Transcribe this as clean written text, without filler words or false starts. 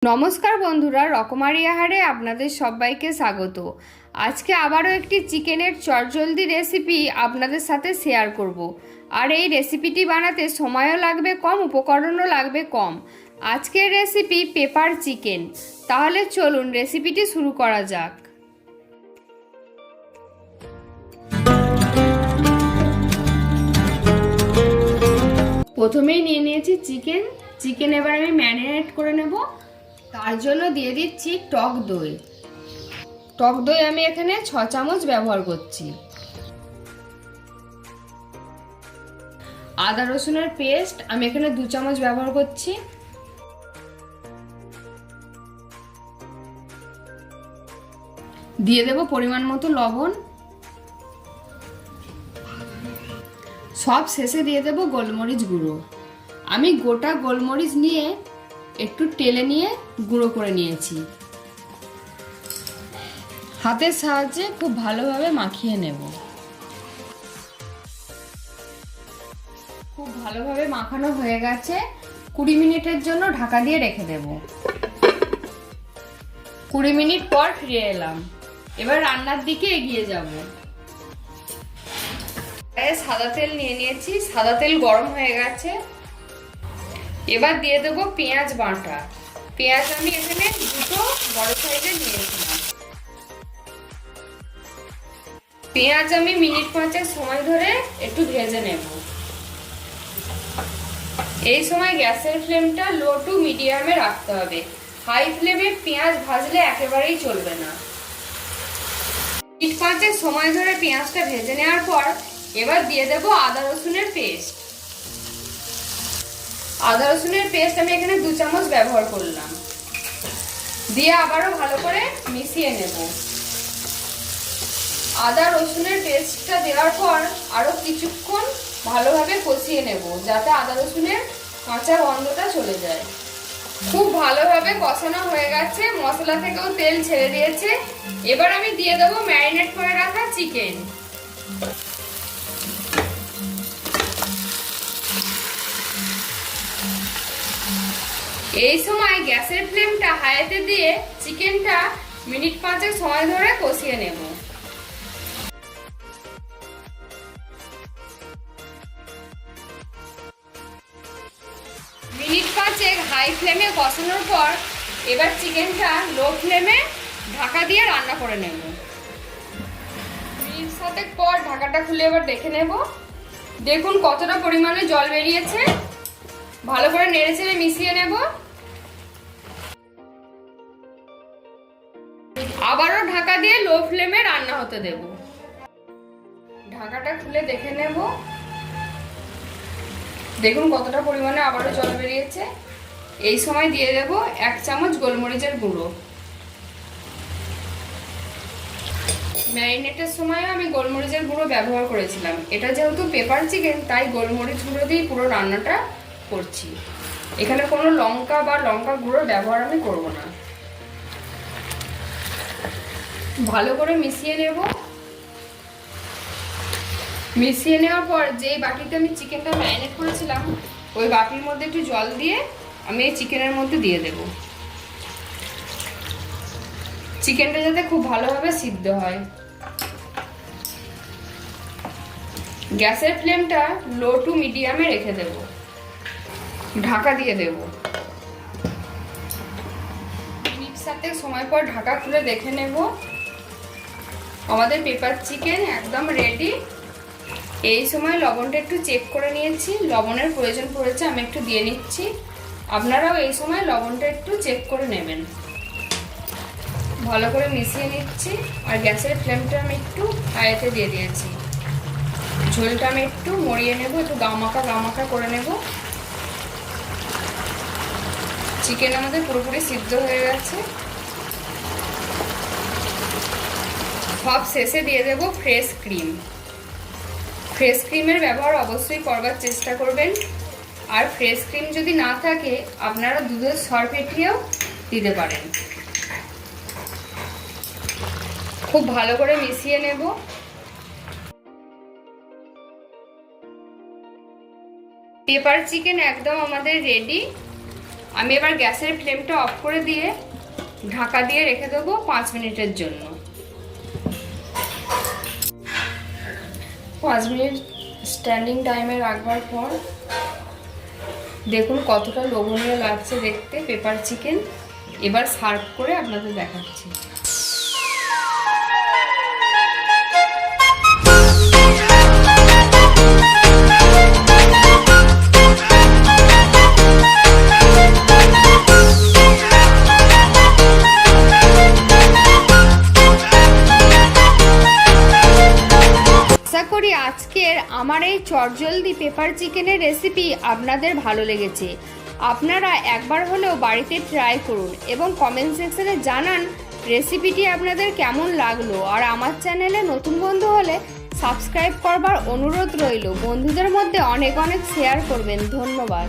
নমস্কার বন্ধুরা, রকমারি আহারে আপনাদের সবাইকে স্বাগত। আজকে আবারও একটি চিকেনের চটজলদি রেসিপি আপনাদের সাথে শেয়ার করব। আর এই রেসিপিটি বানাতে সময়ও লাগবে কম, উপকরণও লাগবে কম। আজকের রেসিপি পেপার চিকেন। তাহলে চলুন রেসিপিটি শুরু করা যাক। প্রথমেই নিয়ে নিয়েছি চিকেন এবার আমি ম্যারিনেট করে নেব। তার জন্য দিয়ে দিচ্ছি টক দই আমি এখানে 6 চামচ ব্যবহার করছি। আদা রসুনের পেস্ট আমি এখানে 2 চামচ ব্যবহার করছি। দিয়ে দেব পরিমাণ মতো লবণ। সব শেষে দিয়ে দেব গোলমরিচ গুঁড়ো। আমি গোটা গোলমরিচ নিয়ে একটু টেলে নিয়ে গুঁড়ো করে নিয়েছি। হাতের সাহায্যে খুব ভালোভাবে মাখিয়ে নেব। খুব ভালোভাবে মাখানো হয়ে গেছে। 20 মিনিটের জন্য ঢাকা দিয়ে রেখে দেব। 20 মিনিট পর ফিরে এলাম। এবার রান্নার দিকে এগিয়ে যাব। সাদা তেল নিয়ে নিয়েছি, সাদা তেল গরম হয়ে গেছে। এবার দিয়ে দেবো পেঁয়াজ বাটা। পেঁয়াজ আমি এখানে 2টো বড় সাইজের নিয়েছিলাম। পেঁয়াজ আমি মিনিট 5 সময় ধরে একটু ভেজে নেব। এই সময় গ্যাসের ফ্লেমটা লো টু মিডিয়ামে রাখতে হবে। হাই ফ্লেমে পেঁয়াজ ভাজলে একেবারেই চলবে না। মিনিট 5 সময় ধরে পেঁয়াজটা ভেজে নেওয়ার পর এবার দিয়ে দেব আদা রসুনের পেস্ট। আদা রসুনের পেস্ট আমি এখানে 2 চামচ ব্যবহার করলাম। দিয়ে আবারও ভালো করে মিশিয়ে নেব। আদা রসুনের পেস্টটা দেওয়ার পর আরো কিছুক্ষণ ভালোভাবে কষিয়ে নেব, যাতে আদা রসুনের কাঁচা গন্ধটা চলে যায়। খুব ভালোভাবে কষানো হয়ে গেছে, মশলা থেকেও তেল ছেড়ে দিয়েছে। এবার আমি দিয়ে দেব ম্যারিনেট করে রাখা চিকেন। এই সময় গ্যাসের ফ্লেমটা হাইতে দিয়ে চিকেনটা মিনিট 5 সময় ধরে কষিয়ে নেব। মিনিট 5 হাই ফ্লেমে কষানোর পর এবার চিকেনটা লো ফ্লেমে ঢাকা দিয়ে রান্না করে নেব। মিনিট 7 পর ঢাকাটা খুলে এবার দেখে নেব। দেখুন কতটা পরিমাণে জল বেরিয়েছে। ভালো করে নেড়েচেড়ে মিশিয়ে নেব। আবারও ঢাকা দিয়ে লো ফ্লেমে রান্না হতে দেব। ঢাকাটা খুলে দেখে নেব। দেখুন কতটা পরিমাণে আবারও জল বেরিয়েছে। এই সময় দিয়ে দেব 1 চামচ গোলমরিচের গুঁড়ো। ম্যারিনেটের সময় আমি গোলমরিচের গুঁড়ো ব্যবহার করেছিলাম। এটা যেহেতু পেপার চিকেন, তাই গোলমরিচ গুঁড়ো দিয়ে পুরো রান্নাটা করছি। এখানে কোনো লঙ্কা বা লঙ্কা গুঁড়ো ব্যবহার আমি করব না। ভালো করে মিশিয়ে নেব। মিশিয়ে নেওয়ার পর যেই বাটিতে আমি চিকেনটা ম্যারিনেট করেছিলাম, ওই বাটির মধ্যে একটু জল দিয়ে আমি এই চিকেনের মধ্যে দিয়ে দেব। চিকেনটা যাতে খুব ভালোভাবে সিদ্ধ হয়। গ্যাসের ফ্লেমটা লো টু মিডিয়ামে রেখে দেব। ঢাকা দিয়ে দেব। মিনিট 7 সময় পর ঢাকা খুলে দেখে নেব। আমাদের পেপার চিকেন একদম রেডি। এই সময় লবণটা একটু চেক করে নিয়েছি। লবণের প্রয়োজন পড়েছে, আমি একটু দিয়ে নিচ্ছি। আপনারাও এই সময় লবণটা একটু চেক করে নেবেন। ভালো করে মিশিয়ে নিচ্ছি। আর গ্যাসের ফ্লেমটা আমি একটু হাইতে দিয়ে দিয়েছি। ঝোলটা আমি একটু মরিয়ে নেব, একটু গামাকা করে নেব। চিকেন আমাদের পুরোপুরি সিদ্ধ হয়ে গেছে। সব শেষে দিয়ে দেব ফ্রেশ ক্রিম। ফ্রেশ ক্রিমের ব্যবহার অবশ্যই করবার চেষ্টা করবেন। আর ফ্রেশ ক্রিম যদি না থাকে আপনারা দুধের সর ফেটিয়েও দিতে পারেন। খুব ভালো করে মিশিয়ে নেব। পেপার চিকেন একদম আমাদের রেডি। আমি এবার গ্যাসের ফ্লেমটা অফ করে দিয়ে ঢাকা দিয়ে রেখে দেবো 5 মিনিটের জন্য। 5 মিনিট স্ট্যান্ডিং টাইমে রাখবার পর দেখুন কতটা লোভনীয় লাগছে দেখতে পেপার চিকেন। এবার সার্ভ করে আপনাদের দেখাচ্ছি। আজকের আমার এই চটজলদি পেপার চিকেনের রেসিপি আপনাদের ভালো লেগেছে। আপনারা একবার হলেও বাড়িতে ট্রাই করুন এবং কমেন্ট সেকশনে জানান রেসিপিটি আপনাদের কেমন লাগলো। আর আমার চ্যানেলে নতুন বন্ধু হলে সাবস্ক্রাইব করবার অনুরোধ রইল। বন্ধুদের মধ্যে অনেক অনেক শেয়ার করবেন। ধন্যবাদ।